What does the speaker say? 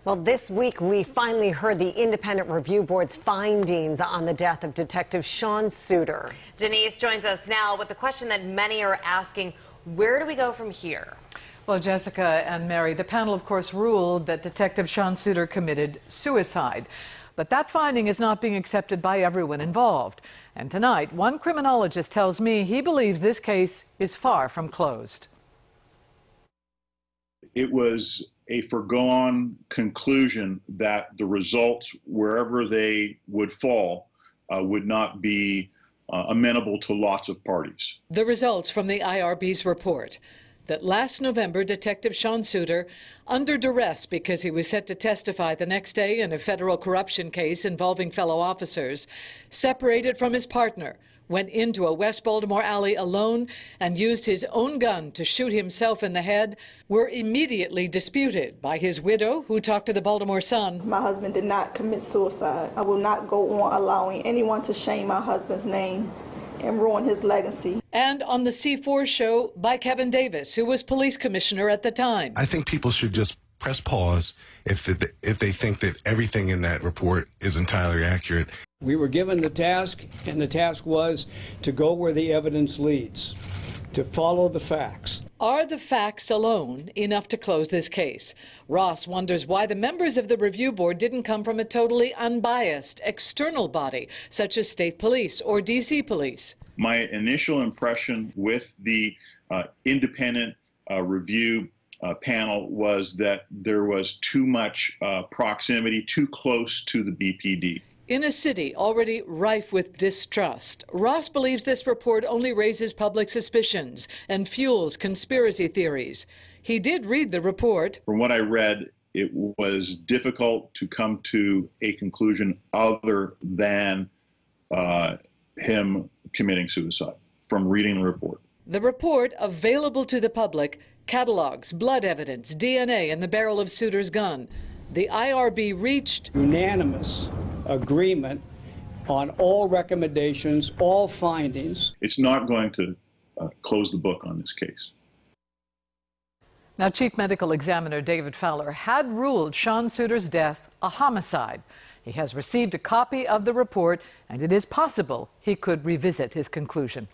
Well, this week we finally heard the Independent Review Board's findings on the death of Detective Sean Suiter. Denise joins us now with the question that many are asking: where do we go from here? Well, Jessica and Mary, the panel, of course, ruled that Detective Sean Suiter committed suicide. But that finding is not being accepted by everyone involved. And tonight, one criminologist tells me he believes this case is far from closed. It was a foregone conclusion that the results, wherever they would fall, would not be amenable to lots of parties. The results from the IRB's report that last November, Detective Sean Suiter, under duress because he was set to testify the next day in a federal corruption case involving fellow officers, separated from his partner, went into a West Baltimore alley alone and used his own gun to shoot himself in the head, were immediately disputed by his widow, who talked to the Baltimore Sun. My husband did not commit suicide. I will not go on allowing anyone to shame my husband's name and ruin his legacy. And on the C4 show by Kevin Davis, who was police commissioner at the time. I think people should just press pause if they think that everything in that report is entirely accurate. We were given the task, and the task was to go where the evidence leads, to follow the facts. Are the facts alone enough to close this case? Ross wonders why the members of the review board didn't come from a totally unbiased external body, such as state police or D.C. police. My initial impression with the independent review panel was that there was too much proximity, too close to the BPD. In a city already rife with distrust, Ross believes this report only raises public suspicions and fuels conspiracy theories. He did read the report. From what I read, it was difficult to come to a conclusion other than him committing suicide from reading the report. The report, available to the public, catalogs blood evidence, DNA in the barrel of Suiter's gun. The IRB reached Unanimous agreement on all recommendations, all findings. It's not going to close the book on this case. Now, Chief Medical Examiner David Fowler had ruled Sean Suiter's death a homicide. He has received a copy of the report, and it is possible he could revisit his conclusion.